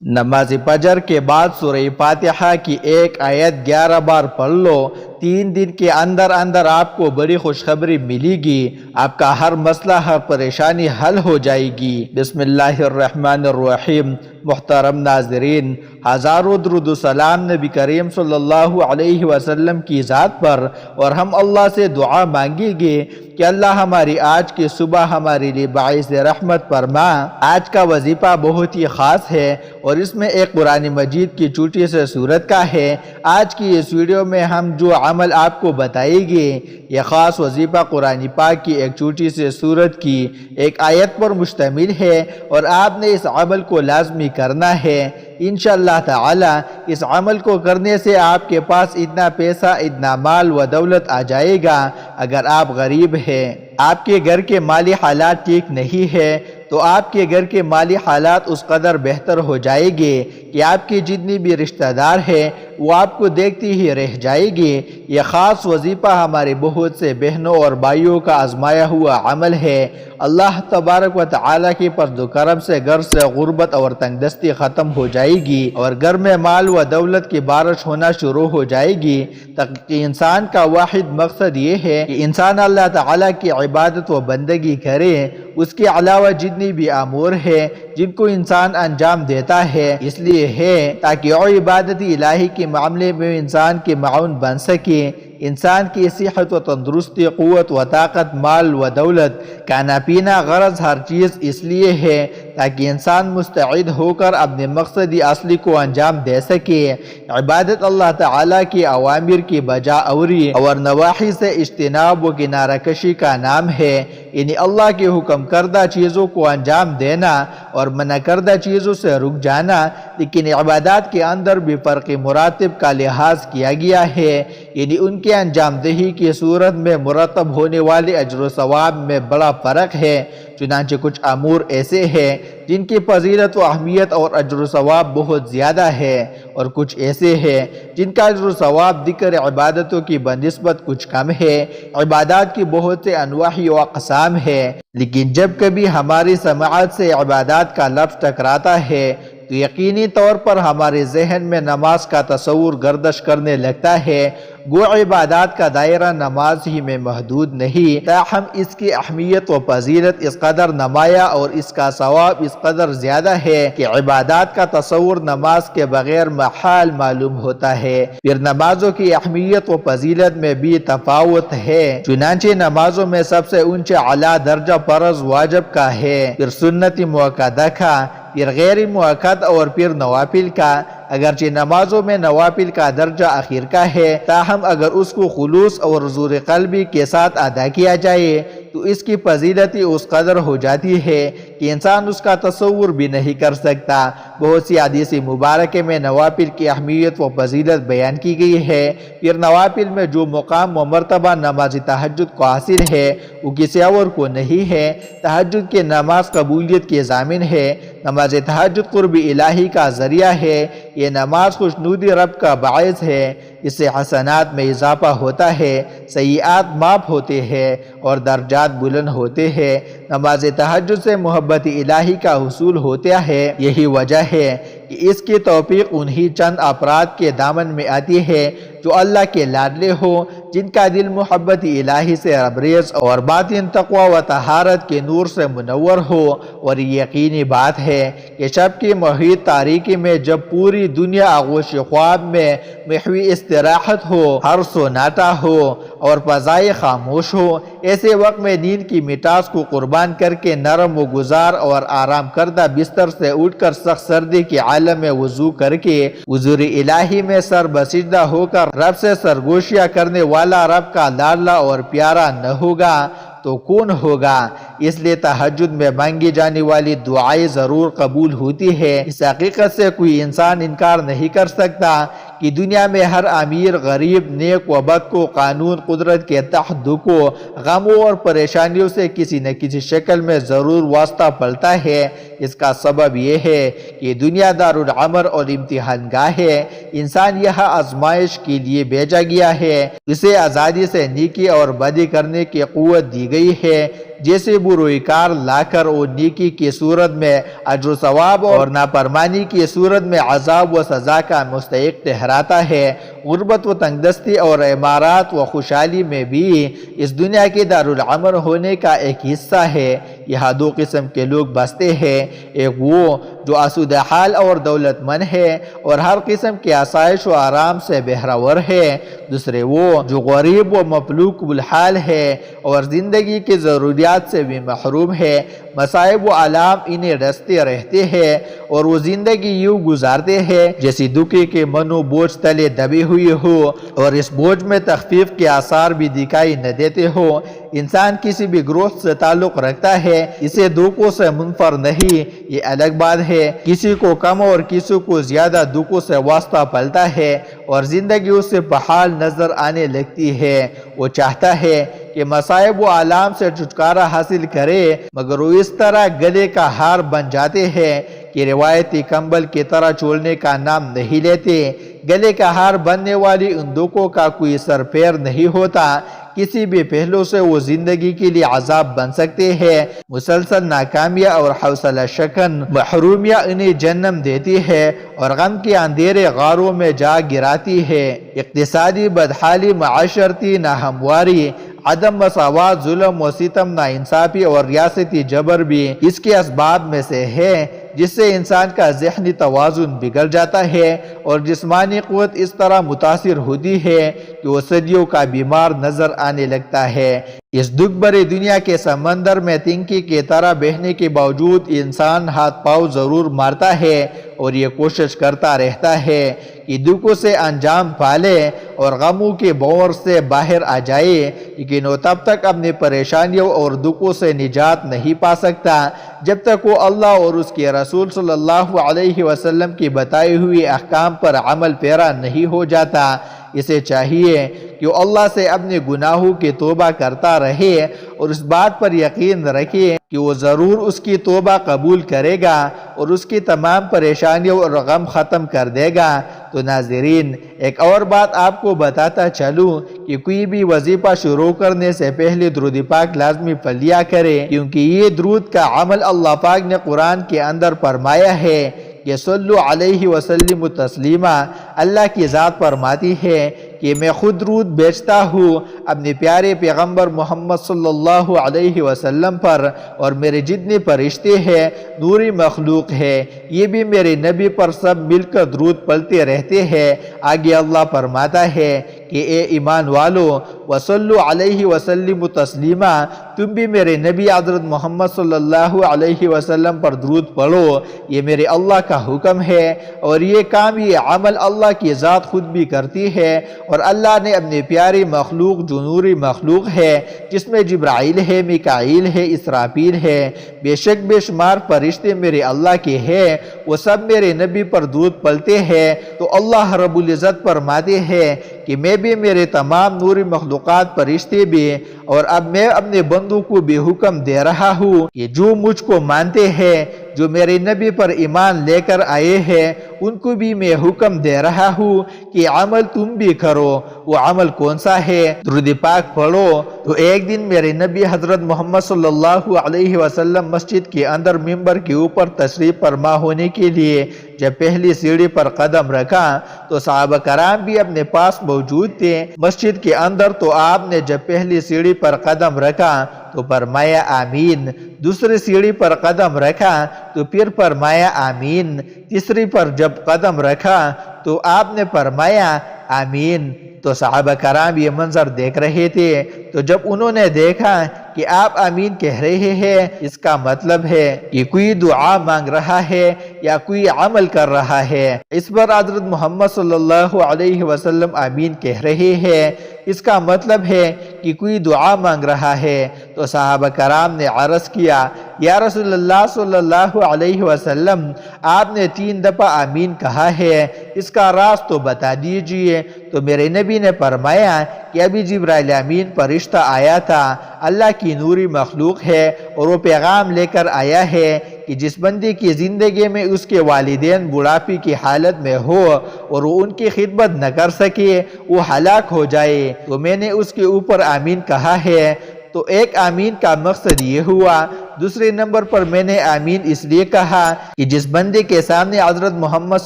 نماز فجر کے بعد سورہ فاتحہ کی ایک آیت 11 بار پڑھ لو، 3 دن کے اندر اندر آپ کو بڑی خوشخبری ملے گی۔ آپ کا ہر مسئلہ، ہر پریشانی حل ہو جائے گی۔ بسم اللہ الرحمن الرحیم۔ محترم ناظرین، ہزاروں درود و سلام نبی کریم صلی اللہ علیہ وسلم کی ذات پر، اور ہم اللہ سے دعا مانگیں گے کہ اللہ ہماری آج کی صبح ہمارے لیے باعث رحمت فرما۔ آج کا وظیفہ بہت ہی خاص ہے اور اس میں ایک قرآن مجید کی چھوٹی سے سورت کا ہے۔ آج کی اس ویڈیو میں ہم جو عمل آپ کو بتائیں گے، یہ خاص وظیفہ قرآن پاک کی ایک چھوٹی سے سورت کی ایک آیت پر مشتمل ہے، اور آپ نے اس عمل کو لازمی کرنا ہے۔ انشاءاللہ تعالی اس عمل کو کرنے سے آپ کے پاس اتنا پیسہ، اتنا مال و دولت آ جائے گا۔ اگر آپ غریب ہیں، آپ کے گھر کے مالی حالات ٹھیک نہیں ہے، تو آپ کے گھر کے مالی حالات اس قدر بہتر ہو جائے گے کہ آپ کے جتنی بھی رشتہ دار ہیں وہ آپ کو دیکھتے ہی رہ جائے گے۔ یہ خاص وظیفہ ہمارے بہت سے بہنوں اور بھائیوں کا آزمایا ہوا عمل ہے۔ اللہ تبارک و تعالیٰ کے فضل و کرم سے گھر سے غربت اور تنگ دستی ختم ہو جائے گی، اور گھر میں مال و دولت کی بارش ہونا شروع ہو جائے گی۔ تاکہ انسان کا واحد مقصد یہ ہے کہ انسان اللہ تعالیٰ کی عبادت و بندگی کرے۔ اس کے علاوہ جتنی بھی امور ہے جن کو انسان انجام دیتا ہے، اس لیے ہے تاکہ عبادت الہی کے معاملے میں انسان کے معاون بن سکے۔ انسان کی صحت و تندرستی، قوت و طاقت، مال و دولت، کھانا پینا، غرض ہر چیز اس لیے ہے تاکہ انسان مستعد ہو کر اپنے مقصد اصلی کو انجام دے سکے۔ عبادت اللہ تعالیٰ کی اوامر کی بجا آوری اور نواہی سے اجتناب و کنارہ کشی کا نام ہے، یعنی اللہ کے حکم کردہ چیزوں کو انجام دینا اور منع کردہ چیزوں سے رک جانا۔ لیکن عبادات کے اندر بھی فرق مراتب کا لحاظ کیا گیا ہے، یعنی ان کے انجام دہی کی صورت میں مرتب ہونے والے اجر و ثواب میں بڑا فرق ہے۔ چنانچہ کچھ امور ایسے ہیں جن کی فضیلت و اہمیت اور اجر و ثواب بہت زیادہ ہے، اور کچھ ایسے ہیں جن کا اجر و ثواب ذکر عبادتوں کی بنسبت کچھ کم ہے۔ عبادات کی بہت سے انواع و اقسام ہے، لیکن جب کبھی ہماری سماعت سے عبادات کا لفظ ٹکراتا ہے تو یقینی طور پر ہمارے ذہن میں نماز کا تصور گردش کرنے لگتا ہے۔ گو عبادات کا دائرہ نماز ہی میں محدود نہیں، تاہم اس کی اہمیت و فضیلت اس قدر نمایاں اور اس کا ثواب اس قدر زیادہ ہے کہ عبادات کا تصور نماز کے بغیر محال معلوم ہوتا ہے۔ پھر نمازوں کی اہمیت و فضیلت میں بھی تفاوت ہے۔ چنانچہ نمازوں میں سب سے اونچا اعلیٰ درجہ فرض واجب کا ہے، پھر سنت مؤکدہ کا، پھر غیر مؤکد اور پھر نوافل کا۔ اگرچہ نمازوں میں نوافل کا درجہ آخر کا ہے، تاہم اگر اس کو خلوص اور حضور قلبی کے ساتھ ادا کیا جائے تو اس کی فضیلت اس قدر ہو جاتی ہے کہ انسان اس کا تصور بھی نہیں کر سکتا۔ بہت سی حدیث مبارکہ میں نوافل کی اہمیت و فضیلت بیان کی گئی ہے۔ پھر نوافل میں جو مقام و مرتبہ نماز تہجد کو حاصل ہے وہ کسی اور کو نہیں ہے۔ تہجد کی نماز قبولیت کے ضامن ہے۔ نماز تہجد قرب الہی کا ذریعہ ہے۔ یہ نماز خوشنودی رب کا باعث ہے، اس سے حسنات میں اضافہ ہوتا ہے، سیئات معاف ہوتے ہیں اور درجات بلند ہوتے ہیں۔ نماز تہجد سے محبت الہی کا حصول ہوتا ہے۔ یہی وجہ ہے کہ اس کی توفیق انہی چند افراد کے دامن میں آتی ہے جو اللہ کے لاڈلے ہو، جن کا دل محبت الہی سے لبریز اور باطن تقوی و طہارت کے نور سے منور ہو۔ اور یہ یقینی بات ہے کہ شب کی محیط تاریکی میں جب پوری دنیا آغوش خواب میں محوی استراحت ہو، ہر سناٹا ہو اور فضائے خاموش ہو، ایسے وقت میں نیند کی مٹاس کو قربان کر کے نرم و گزار اور آرام کردہ بستر سے اٹھ کر سخت سردی کے عالم میں وضو کر کے حضور الہی میں سر بسجدہ ہو کر رب سے سرگوشیاں کرنے والا رب کا لاڈلا اور پیارا نہ ہوگا تو کون ہوگا؟ اس لیے تہجد میں مانگی جانے والی دعائیں ضرور قبول ہوتی ہے۔ اس حقیقت سے کوئی انسان انکار نہیں کر سکتا کہ دنیا میں ہر امیر، غریب، نیک و بد کو قانون قدرت کے تحت دکھوں، غموں اور پریشانیوں سے کسی نہ کسی شکل میں ضرور واسطہ پلتا ہے۔ اس کا سبب یہ ہے کہ دنیا دارالعمر اور امتحان گاہ ہے۔ انسان یہاں آزمائش کے لیے بھیجا گیا ہے، اسے آزادی سے نیکی اور بدی کرنے کی قوت دی گئی ہے، جیسے بروئی کار لا کر وہ نیکی کی صورت میں اجر و ثواب اور نافرمانی کی صورت میں عذاب و سزا کا مستحق ٹھہراتا ہے۔ غربت و تنگ دستی اور امارات و خوشحالی میں بھی اس دنیا کے دارالعمر ہونے کا ایک حصہ ہے۔ یہاں دو قسم کے لوگ بستے ہیں، ایک وہ جو آسودہ حال اور دولت مند ہے اور ہر قسم کے آسائش و آرام سے بہرور ہے، دوسرے وہ جو غریب و مفلوک الحال ہے اور زندگی کی ضروریات سے بھی محروم ہے۔ مصائب و آلام انہیں ڈستے رہتے ہیں اور وہ زندگی یوں گزارتے ہیں جیسی دکھی کے منو بوجھ تلے دبی ہوئی ہو اور اس بوجھ میں تخفیف کے آثار بھی دکھائی نہ دیتے ہو۔ انسان کسی بھی گروہ سے تعلق رکھتا ہے، اسے دکھوں سے منفر نہیں، یہ الگ بات ہے۔ کسی کو کم اور کسی کو زیادہ دکھوں سے واسطہ پلتا ہے اور زندگی اس سے بحال نظر آنے لگتی ہے۔ وہ چاہتا ہے کہ مصائب و آلام سے چھٹکارا حاصل کرے، مگر وہ اس طرح گلے کا ہار بن جاتے ہیں کہ روایتی کمبل کی طرح چھوڑنے کا نام نہیں لیتے۔ گلے کا ہار بننے والی ان دکھوں کا کوئی سر پیر نہیں ہوتا، کسی بھی پہلو سے وہ زندگی کے لیے عذاب بن سکتے ہیں۔ مسلسل ناکامیاں اور حوصلہ شکن محرومیاں انہیں جنم دیتی ہے اور غم کے اندھیرے غاروں میں جا گراتی ہے۔ اقتصادی بدحالی، معاشرتی ناہمواری، عدم مساوات، ظلم و ستم، ناانصافی اور ریاستی جبر بھی اس کے اسباب میں سے ہے، جس سے انسان کا ذہنی توازن بگڑ جاتا ہے اور جسمانی قوت اس طرح متاثر ہوتی ہے کہ وہ صدیوں کا بیمار نظر آنے لگتا ہے۔ اس دکھ بھری دنیا کے سمندر میں تنکی کی طرح بہنے کے باوجود انسان ہاتھ پاؤں ضرور مارتا ہے اور یہ کوشش کرتا رہتا ہے کہ دکھوں سے انجام پالے اور غموں کے بور سے باہر آ جائے، لیکن وہ تب تک اپنی پریشانیوں اور دکھوں سے نجات نہیں پا سکتا جب تک وہ اللہ اور اس کے رسول صلی اللہ علیہ وسلم کی بتائی ہوئی احکام پر عمل پیرا نہیں ہو جاتا۔ اسے چاہیے کہ وہ اللہ سے اپنے گناہوں کی توبہ کرتا رہے اور اس بات پر یقین رکھے کہ وہ ضرور اس کی توبہ قبول کرے گا اور اس کی تمام پریشانیوں اور غم ختم کر دے گا۔ تو ناظرین، ایک اور بات آپ کو بتاتا چلوں کہ کوئی بھی وظیفہ شروع کرنے سے پہلے درود پاک لازمی پڑھ لیا کرے، کیونکہ یہ درود کا عمل اللہ پاک نے قرآن کے اندر فرمایا ہے کہ صلو علیہ وسلم تسلیما۔ اللہ کی ذات فرماتی ہے کہ میں خود درود بھیجتا ہوں اپنے پیارے پیغمبر محمد صلی اللہ علیہ وسلم پر، اور میرے جتنے فرشتے ہیں، نوری مخلوق ہے، یہ بھی میرے نبی پر سب مل کر درود پڑھتے رہتے ہیں۔ آگے اللہ فرماتا ہے کہ اے ایمان والو، وصلو علیہ وسلم تسلیما، تم بھی میرے نبی حضرت محمد صلی اللہ علیہ وسلم پر درود پڑھو، یہ میرے اللہ کا حکم ہے اور یہ کام، یہ عمل اللہ کی ذات خود بھی کرتی ہے، اور اللہ نے اپنے پیاری مخلوق جو نوری مخلوق ہے، جس میں جبرائیل ہے، میکائیل ہے، اسرافیل ہے، بے شک بے شمار فرشتے میرے اللہ کے ہیں، وہ سب میرے نبی پر درود پڑھتے ہیں۔ تو اللہ رب العزت فرماتے ہیں کہ میں بھی، میرے تمام نوری مخلوقات فرشتے بھی، اور اب میں اپنے بندوں کو بھی حکم دے رہا ہوں کہ جو مجھ کو مانتے ہیں، جو میرے نبی پر ایمان لے کر آئے ہیں، ان کو بھی میں حکم دے رہا ہوں کہ عمل تم بھی کرو۔ وہ عمل کون سا ہے؟ درود پاک پڑھو۔ تو ایک دن میرے نبی حضرت محمد صلی اللہ علیہ وسلم مسجد کے اندر ممبر کے اوپر تشریف فرما ہونے کے لیے جب پہلی سیڑھی پر قدم رکھا تو صحابہ کرام بھی اپنے پاس موجود تھے مسجد کے اندر۔ تو آپ نے جب پہلی سیڑھی پر قدم رکھا تو فرمایا آمین، دوسری سیڑھی پر قدم رکھا تو پھر فرمایا آمین، تیسری پر جب قدم رکھا تو آپ نے فرمایا آمین۔ تو صحابہ کرام یہ منظر دیکھ رہے تھے، تو جب انہوں نے دیکھا کہ آپ آمین کہہ رہے ہیں، اس کا مطلب ہے کہ کوئی دعا مانگ رہا ہے یا کوئی عمل کر رہا ہے۔ اس پر حضرت محمد صلی اللہ علیہ وسلم آمین کہہ رہے ہیں، اس کا مطلب ہے کہ کوئی دعا مانگ رہا ہے۔ تو صحابہ کرام نے عرض کیا، یا رسول اللہ صلی اللہ علیہ وسلم، آپ نے 3 دفعہ آمین کہا ہے، اس کا راز تو بتا دیجئے۔ تو میرے نبی نے فرمایا کہ ابھی جبرائیل امین فرشتہ آیا تھا، اللہ کی نوری مخلوق ہے، اور وہ پیغام لے کر آیا ہے کہ جس بندے کی زندگی میں اس کے والدین بڑھاپے کی حالت میں ہو اور وہ ان کی خدمت نہ کر سکے، وہ ہلاک ہو جائے۔ تو میں نے اس کے اوپر آمین کہا ہے۔ تو ایک آمین کا مقصد یہ ہوا۔ دوسرے نمبر پر میں نے آمین اس لیے کہا کہ جس بندے کے سامنے حضرت محمد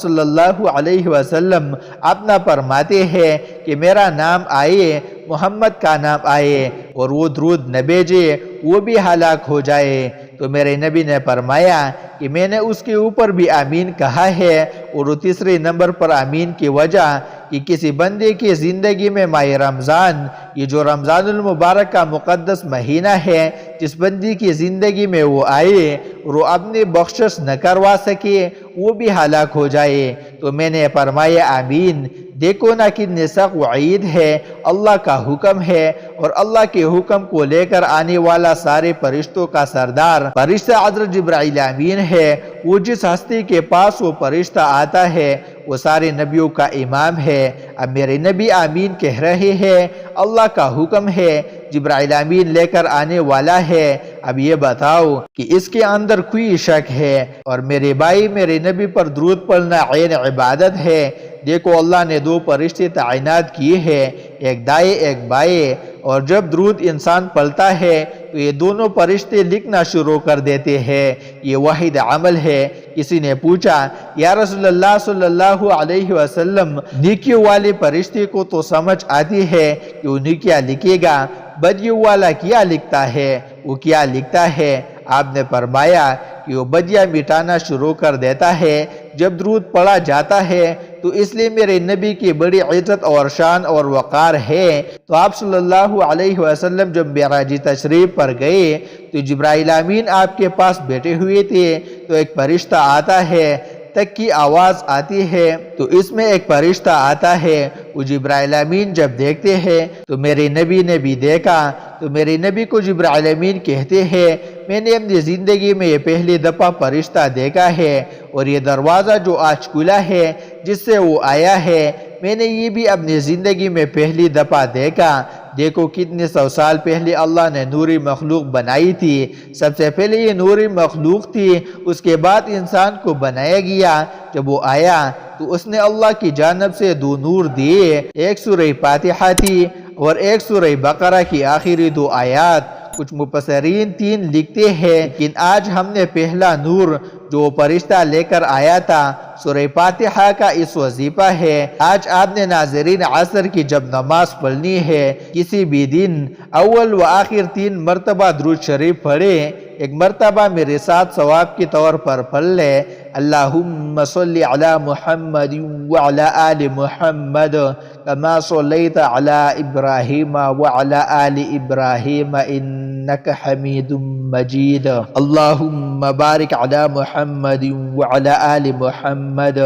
صلی اللہ علیہ وسلم اپنا فرماتے ہیں کہ میرا نام آئے، محمد کا نام آئے اور وہ درود نہ بھیجے، وہ بھی ہلاک ہو جائے، تو میرے نبی نے فرمایا کہ میں نے اس کے اوپر بھی آمین کہا ہے۔ اور تیسرے نمبر پر آمین کی وجہ کہ کسی بندے کی زندگی میں ماہ رمضان، یہ جو رمضان المبارک کا مقدس مہینہ ہے، جس بندی کی زندگی میں وہ آئے اور وہ اپنی بخشش نہ کروا سکے، وہ بھی ہلاک ہو جائے، تو میں نے فرمایا آمین۔ دیکھو نہ کتنی سخت وعید ہے، اللہ کا حکم ہے، اور اللہ کے حکم کو لے کر آنے والا سارے فرشتوں کا سردار فرشتہ حضرت جبرائیل امین ہے۔ وہ جس ہستی کے پاس وہ فرشتہ آتا ہے وہ سارے نبیوں کا امام ہے۔ اب میرے نبی آمین کہہ رہے ہیں، اللہ کا حکم ہے، جبرائیل امین لے کر آنے والا ہے، اب یہ بتاؤ کہ اس کے اندر کوئی شک ہے؟ اور میرے بھائی، میرے نبی پر درود پڑھنا عین عبادت ہے۔ دیکھو اللہ نے دو فرشتے تعینات کیے ہیں، ایک دائیں ایک بائیں، اور جب درود انسان پڑھتا ہے تو یہ دونوں فرشتے لکھنا شروع کر دیتے ہیں۔ یہ واحد عمل ہے۔ کسی نے پوچھا، یا رسول اللہ صلی اللہ علیہ وسلم، نیکیوں والے فرشتے کو تو سمجھ آتی ہے کہ وہ نیکیاں لکھے گا، بدیوں والا کیا لکھتا ہے؟ وہ کیا لکھتا ہے؟ آپ نے فرمایا کہ وہ بدیاں مٹانا شروع کر دیتا ہے جب درود پڑھا جاتا ہے۔ تو اس لیے میرے نبی کی بڑی عزت اور شان اور وقار ہے۔ تو آپ صلی اللہ علیہ وسلم جب معراج تشریف پر گئے تو جبرائیل امین آپ کے پاس بیٹھے ہوئے تھے، تو ایک فرشتہ آتا ہے، تک کی آواز آتی ہے، تو اس میں ایک فرشتہ آتا ہے۔ وہ جبرائیل امین جب دیکھتے ہیں تو میرے نبی نے بھی دیکھا، تو میرے نبی کو جبرائیل امین کہتے ہیں، میں نے اپنی زندگی میں یہ پہلی دفعہ فرشتہ دیکھا ہے، اور یہ دروازہ جو آج کھلا ہے جس سے وہ آیا ہے، میں نے یہ بھی اپنی زندگی میں پہلی دفعہ دیکھا۔ دیکھو کتنے سو سال پہلے اللہ نے نوری مخلوق بنائی تھی۔ سب سے پہلے یہ نوری مخلوق تھی، اس کے بعد انسان کو بنایا گیا۔ جب وہ آیا تو اس نے اللہ کی جانب سے دو نور دیے، ایک سورہ فاتحہ تھی اور ایک سورہ بقرہ کی آخری دو آیات۔ کچھ مفسرین تین لکھتے ہیں، لیکن آج ہم نے پہلا نور جو فرشتہ لے کر آیا تھا سورہ فاتحہ کا اس وظیفہ ہے۔ آج آپ نے ناظرین عصر کی جب نماز پڑھنی ہے، کسی بھی دن اول و آخر 3 مرتبہ درود شریف پڑھے، ایک مرتبہ میرے ساتھ ثواب کے طور پر پڑھ لے، اللہم صلی علی محمد وعلی آل محمد کما صلیت علی ابراہیم وعلی آل ابراہیم انک حمید مجید، اللہم بارک علی محمد وعلی آل محمد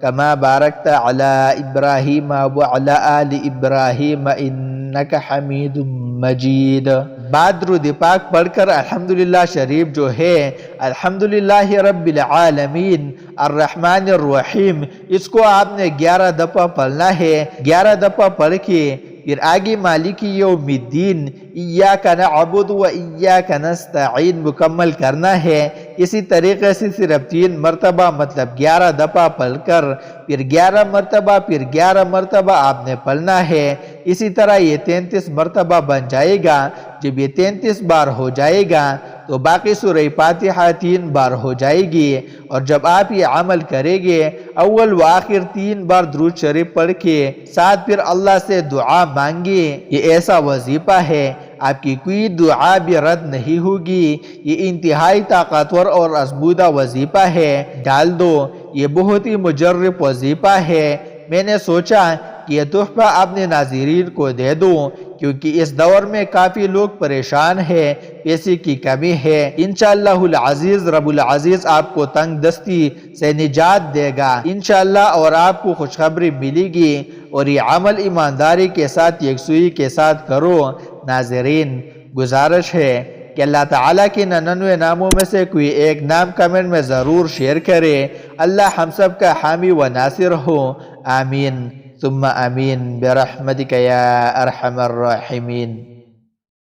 کما بارکت علی ابراہیم وعلی آل ابراہیم انک حمید مجید۔ بعد درود پاک پڑھ کر الحمدللہ شریف جو ہے، الحمدللہ رب العالمین الرحمن الرحیم، اس کو آپ نے 11 دفعہ پڑھنا ہے۔ 11 دفعہ پڑھ کے پھر آگے مالک یوم الدین ایاک نعبد و ایاک نستعین مکمل کرنا ہے۔ اسی طریقے سے صرف 3 مرتبہ مطلب 11 دفعہ پڑھ کر پھر 11 مرتبہ پھر 11 مرتبہ آپ نے پڑھنا ہے۔ اسی طرح یہ 33 مرتبہ بن جائے گا۔ جب یہ 33 بار ہو جائے گا تو باقی سورہ فاتحہ 3 بار ہو جائے گی۔ اور جب آپ یہ عمل کریں گے، اول و آخر 3 بار درود شریف پڑھ کے ساتھ پھر اللہ سے دعا مانگے، یہ ایسا وظیفہ ہے آپ کی کوئی دعا بھی رد نہیں ہوگی۔ یہ انتہائی طاقتور اور آزمودہ وظیفہ ہے، ڈال دو، یہ بہت ہی مجرب وظیفہ ہے۔ میں نے سوچا کہ یہ تحفہ اپنے ناظرین کو دے دوں، کیونکہ اس دور میں کافی لوگ پریشان ہیں، پیسے کی کمی ہے۔ انشاءاللہ العزیز رب العزیز آپ کو تنگ دستی سے نجات دے گا انشاءاللہ، اور آپ کو خوشخبری ملے گی، اور یہ عمل ایمانداری کے ساتھ یکسوئی کے ساتھ کرو۔ ناظرین، گزارش ہے کہ اللہ تعالیٰ کے 99 ناموں میں سے کوئی ایک نام کمنٹ میں ضرور شیئر کرے۔ اللہ ہم سب کا حامی و ناصر ہو، آمین ثم آمین برحمتک یا ارحم الراحمین۔